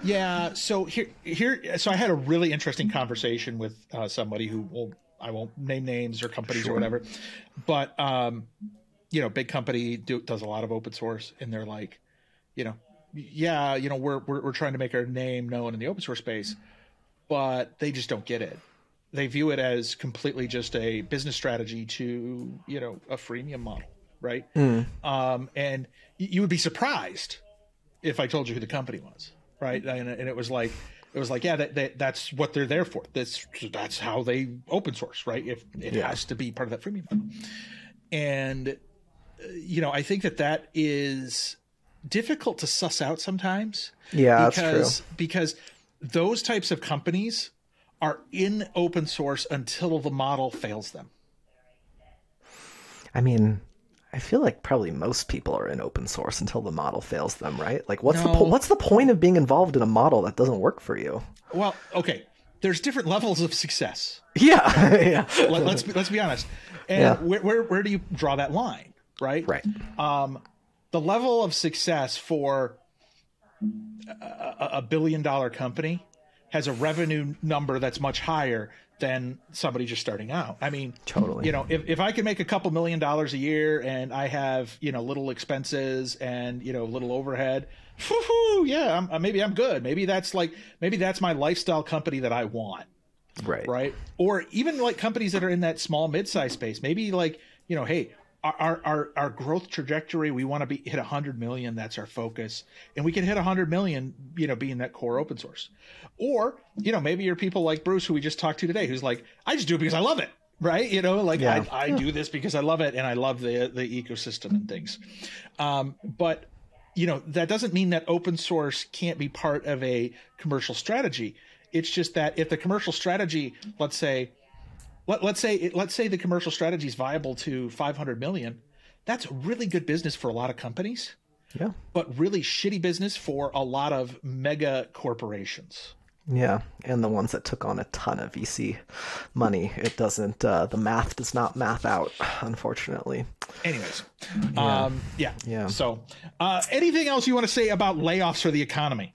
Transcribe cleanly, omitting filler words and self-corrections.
Yeah. So so I had a really interesting conversation with somebody who I won't name names or companies or whatever, but big company does a lot of open source, and they're like, yeah, we're trying to make our name known in the open source space, but they just don't get it. They view it as completely just a business strategy to, a freemium model, right? And you would be surprised if I told you who the company was, right? And it was like, yeah, that's what they're there for. That's how they open source, right? If it has to be part of that freemium model. And, I think that is difficult to suss out sometimes. Yeah, that's true. Because those types of companies are in open source until the model fails them. I mean, I feel like probably most people are in open source until the model fails them, right? Like, what's the point of being involved in a model that doesn't work for you? Well, okay, there's different levels of success. Yeah, yeah. Let's be honest. And where do you draw that line, right? Right. The level of success for a $1 billion company has a revenue number that's much higher than somebody just starting out. I mean, totally. If I can make a couple $1 million a year and I have, little expenses and, little overhead, yeah, maybe I'm good. Maybe that's my lifestyle company that I want. Right. Right. Or even like companies that are in that small mid-size space, maybe like, hey, our growth trajectory, we want to hit 100 million. That's our focus. And we can hit 100 million, being that core open source. Or, maybe you're people like Bruce, who we just talked to today, who's like, I just do it because I love it. Right. I do this because I love it. And I love the ecosystem and things. But, that doesn't mean that open source can't be part of a commercial strategy. It's just that if the commercial strategy, let's say the commercial strategy is viable to 500 million, that's really good business for a lot of companies. Yeah. But really shitty business for a lot of mega corporations. Yeah, and the ones that took on a ton of VC money, it doesn't. The math does not math out, unfortunately. Anyways, yeah. So, anything else you want to say about layoffs or the economy?